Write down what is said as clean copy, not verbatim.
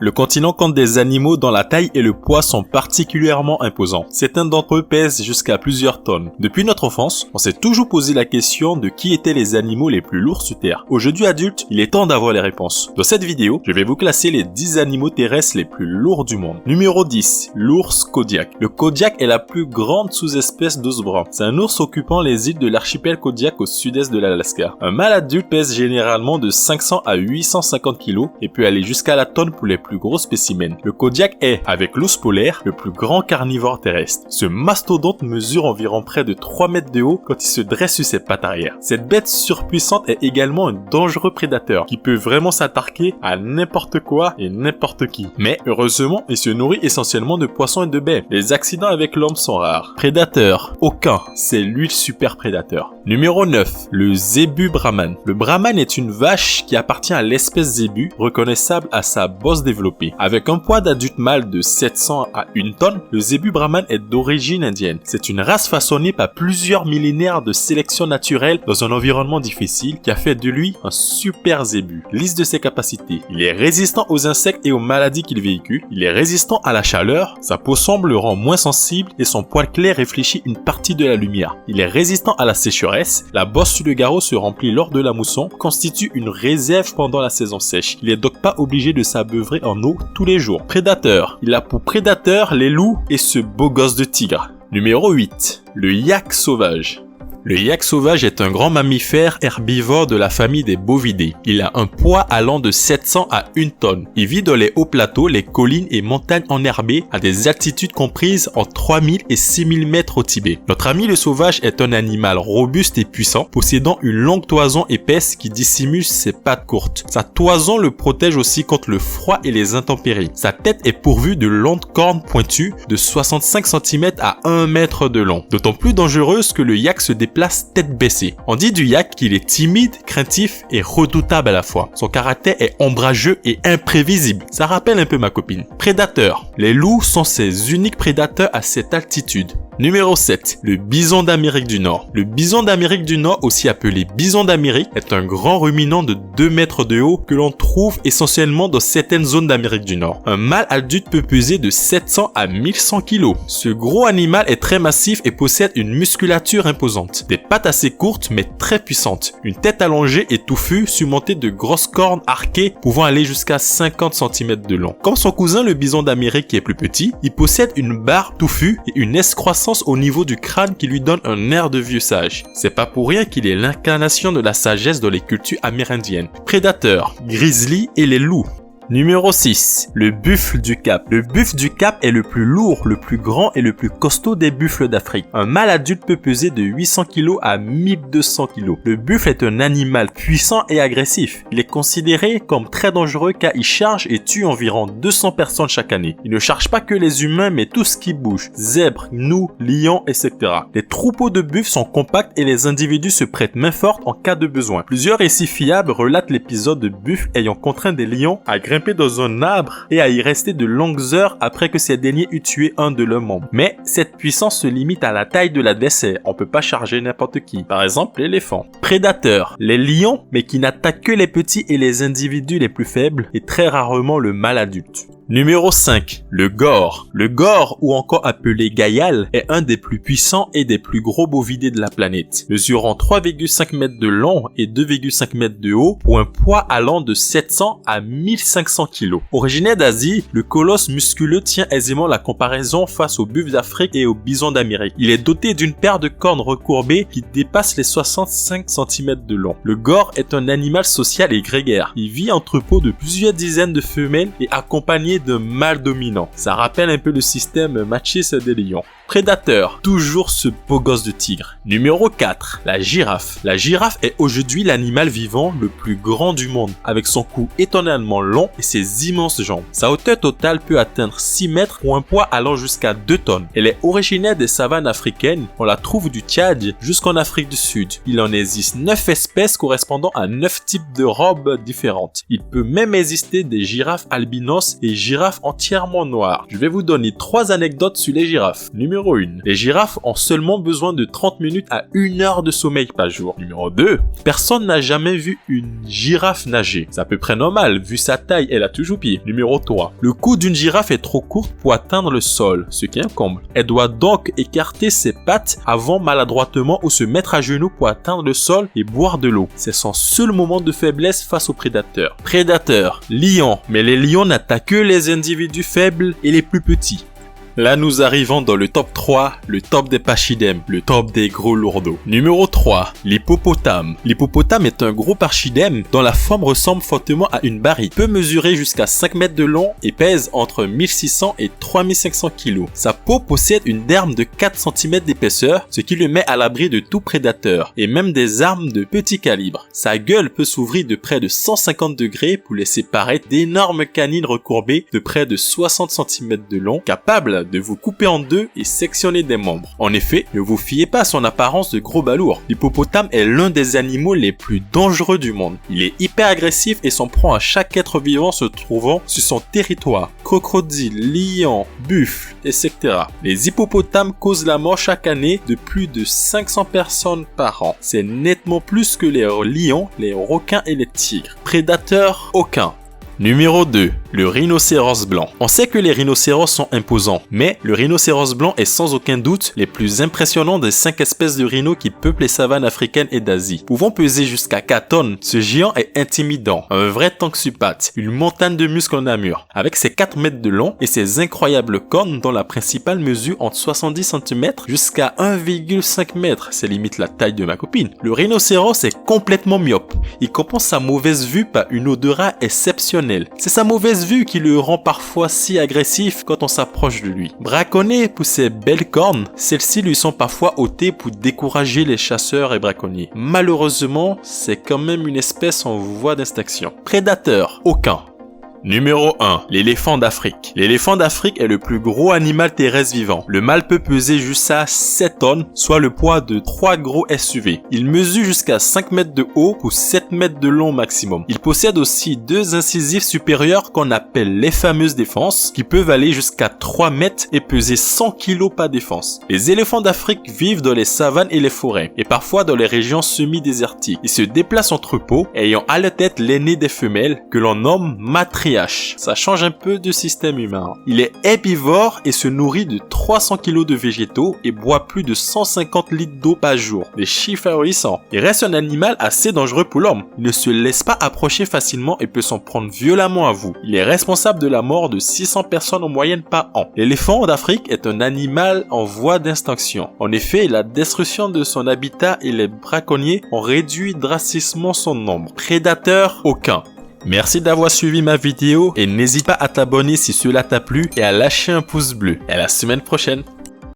Le continent compte des animaux dont la taille et le poids sont particulièrement imposants. Certains d'entre eux pèsent jusqu'à plusieurs tonnes. Depuis notre enfance, on s'est toujours posé la question de qui étaient les animaux les plus lourds sur Terre. Aujourd'hui adulte, il est temps d'avoir les réponses. Dans cette vidéo, je vais vous classer les 10 animaux terrestres les plus lourds du monde. Numéro 10, l'ours Kodiak. Le Kodiak est la plus grande sous-espèce d'ours brun. C'est un ours occupant les îles de l'archipel Kodiak au sud-est de l'Alaska. Un mâle adulte pèse généralement de 500 à 850 kg et peut aller jusqu'à la tonne pour les plus gros spécimens. Le Kodiak est, avec l'ours polaire, le plus grand carnivore terrestre. Ce mastodonte mesure environ près de 3 mètres de haut quand il se dresse sur ses pattes arrière. Cette bête surpuissante est également un dangereux prédateur qui peut vraiment s'attaquer à n'importe quoi et n'importe qui. Mais heureusement, il se nourrit essentiellement de poissons et de baies. Les accidents avec l'homme sont rares. Prédateur, aucun. C'est lui le super prédateur. Numéro 9, le zébu brahman. Le brahman est une vache qui appartient à l'espèce zébu, reconnaissable à sa bosse développée. Avec un poids d'adulte mâle de 700 à 1 tonne, le zébu brahman est d'origine indienne. C'est une race façonnée par plusieurs millénaires de sélection naturelle dans un environnement difficile qui a fait de lui un super zébu. Liste de ses capacités. Il est résistant aux insectes et aux maladies qu'il véhicule. Il est résistant à la chaleur. Sa peau sombre le rend moins sensible et son poil clair réfléchit une partie de la lumière. Il est résistant à la sécheresse. La bosse sur le garrot se remplit lors de la mousson, constitue une réserve pendant la saison sèche. Il est donc pas obligé de s'abeuvrer en eau tous les jours. Prédateur. Il a pour prédateur les loups et ce beau gosse de tigre. Numéro 8. Le yak sauvage. Le yak sauvage est un grand mammifère herbivore de la famille des bovidés. Il a un poids allant de 700 à 1 tonne. Il vit dans les hauts plateaux, les collines et montagnes enherbées à des altitudes comprises entre 3000 et 6000 mètres au Tibet. Notre ami le sauvage est un animal robuste et puissant, possédant une longue toison épaisse qui dissimule ses pattes courtes. Sa toison le protège aussi contre le froid et les intempéries. Sa tête est pourvue de longues cornes pointues de 65 cm à 1 mètre de long. D'autant plus dangereuse que le yak se déplace tête baissée. On dit du yak qu'il est timide, craintif et redoutable à la fois. Son caractère est ombrageux et imprévisible. Ça rappelle un peu ma copine. Prédateur. Les loups sont ses uniques prédateurs à cette altitude. Numéro 7. Le bison d'Amérique du Nord. Le bison d'Amérique du Nord, aussi appelé bison d'Amérique, est un grand ruminant de 2 mètres de haut que l'on trouve essentiellement dans certaines zones d'Amérique du Nord. Un mâle adulte peut peser de 700 à 1100 kg. Ce gros animal est très massif et possède une musculature imposante. Des pattes assez courtes mais très puissantes. Une tête allongée et touffue surmontée de grosses cornes arquées pouvant aller jusqu'à 50 cm de long. Comme son cousin le bison d'Amérique qui est plus petit, il possède une barbe touffue et une excroissance au niveau du crâne qui lui donne un air de vieux sage. C'est pas pour rien qu'il est l'incarnation de la sagesse dans les cultures amérindiennes. Prédateur, grizzly et les loups. Numéro 6. Le buffle du Cap. Le buffle du Cap est le plus lourd, le plus grand et le plus costaud des buffles d'Afrique. Un mâle adulte peut peser de 800 kg à 1200 kg. Le buffle est un animal puissant et agressif. Il est considéré comme très dangereux car il charge et tue environ 200 personnes chaque année. Il ne charge pas que les humains mais tout ce qui bouge. Zèbres, gnous, lions, etc. Les troupeaux de buffles sont compacts et les individus se prêtent main forte en cas de besoin. Plusieurs récits fiables relatent l'épisode de buffles ayant contraint des lions à grimper dans un arbre et à y rester de longues heures après que ces derniers eut tué un de leurs membres. Mais cette puissance se limite à la taille de l'adversaire. On peut pas charger n'importe qui. Par exemple, l'éléphant. Prédateur. Les lions, mais qui n'attaquent que les petits et les individus les plus faibles et très rarement le mâle adulte. Numéro 5. Le gor. Le gor, ou encore appelé gaïal, est un des plus puissants et des plus gros bovidés de la planète. Mesurant 3,5 mètres de long et 2,5 mètres de haut pour un poids allant de 700 à 1500 kg. Originaire d'Asie, le colosse musculeux tient aisément la comparaison face au buffle d'Afrique et au bison d'Amérique. Il est doté d'une paire de cornes recourbées qui dépassent les 65 cm de long. Le gor est un animal social et grégaire. Il vit en troupeau de plusieurs dizaines de femelles et accompagné de mâles dominants. Ça rappelle un peu le système machiste des lions. Prédateur, toujours ce beau gosse de tigre. Numéro 4, la girafe. La girafe est aujourd'hui l'animal vivant le plus grand du monde, avec son cou étonnamment long et ses immenses jambes. Sa hauteur totale peut atteindre 6 mètres pour un poids allant jusqu'à 2 tonnes. Elle est originaire des savanes africaines, on la trouve du Tchad jusqu'en Afrique du Sud. Il en existe 9 espèces correspondant à 9 types de robes différentes. Il peut même exister des girafes albinos et girafes entièrement noires. Je vais vous donner 3 anecdotes sur les girafes. Numéro Numéro 1. Les girafes ont seulement besoin de 30 minutes à 1 heure de sommeil par jour. Numéro 2. Personne n'a jamais vu une girafe nager. C'est à peu près normal, vu sa taille, elle a toujours pied. Numéro 3. Le cou d'une girafe est trop court pour atteindre le sol, ce qui est un comble. Elle doit donc écarter ses pattes avant maladroitement ou se mettre à genoux pour atteindre le sol et boire de l'eau. C'est son seul moment de faiblesse face aux prédateurs. Prédateurs, lions. Mais les lions n'attaquent que les individus faibles et les plus petits. Là, nous arrivons dans le top 3, le top des pachydermes, le top des gros lourdeaux. Numéro 3, l'hippopotame. L'hippopotame est un gros pachyderme dont la forme ressemble fortement à une barrique. Il peut mesurer jusqu'à 5 mètres de long et pèse entre 1600 et 3500 kg. Sa peau possède une derme de 4 cm d'épaisseur, ce qui le met à l'abri de tout prédateur, et même des armes de petit calibre. Sa gueule peut s'ouvrir de près de 150 degrés pour laisser paraître d'énormes canines recourbées de près de 60 cm de long, capables de vous couper en deux et sectionner des membres. En effet, ne vous fiez pas à son apparence de gros balourd. L'hippopotame est l'un des animaux les plus dangereux du monde. Il est hyper agressif et s'en prend à chaque être vivant se trouvant sur son territoire. Crocodiles, lions, buffles, etc. Les hippopotames causent la mort chaque année de plus de 500 personnes par an. C'est nettement plus que les lions, les requins et les tigres. Prédateurs, aucun. Numéro 2. Le rhinocéros blanc. On sait que les rhinocéros sont imposants, mais le rhinocéros blanc est sans aucun doute les plus impressionnants des 5 espèces de rhinos qui peuplent les savanes africaines et d'Asie. Pouvant peser jusqu'à 4 tonnes, ce géant est intimidant, un vrai tank sur pattes, une montagne de muscles en armure, avec ses 4 mètres de long et ses incroyables cornes dont la principale mesure entre 70 cm jusqu'à 1,5 m, c'est limite la taille de ma copine. Le rhinocéros est complètement myope, il compense sa mauvaise vue par une odorat exceptionnelle. C'est sa mauvaise vue qui le rend parfois si agressif quand on s'approche de lui. Braconné pour ses belles cornes, celles-ci lui sont parfois ôtées pour décourager les chasseurs et braconniers. Malheureusement, c'est quand même une espèce en voie d'extinction. Prédateur, aucun. Numéro 1. L'éléphant d'Afrique. L'éléphant d'Afrique est le plus gros animal terrestre vivant. Le mâle peut peser jusqu'à 7 tonnes, soit le poids de 3 gros SUV. Il mesure jusqu'à 5 mètres de haut pour 7 mètres de long maximum. Il possède aussi 2 incisives supérieures qu'on appelle les fameuses défenses, qui peuvent aller jusqu'à 3 mètres et peser 100 kg par défense. Les éléphants d'Afrique vivent dans les savanes et les forêts, et parfois dans les régions semi-désertiques. Ils se déplacent en troupeau, ayant à la tête l'aîné des femelles, que l'on nomme matriarche. Ça change un peu du système humain. Il est herbivore et se nourrit de 300 kg de végétaux et boit plus de 150 litres d'eau par jour. Des chiffres ahurissants. Il reste un animal assez dangereux pour l'homme. Il ne se laisse pas approcher facilement et peut s'en prendre violemment à vous. Il est responsable de la mort de 600 personnes en moyenne par an. L'éléphant d'Afrique est un animal en voie d'extinction. En effet, la destruction de son habitat et les braconniers ont réduit drastiquement son nombre. Prédateurs, aucun. Merci d'avoir suivi ma vidéo et n'hésite pas à t'abonner si cela t'a plu et à lâcher un pouce bleu. Et à la semaine prochaine.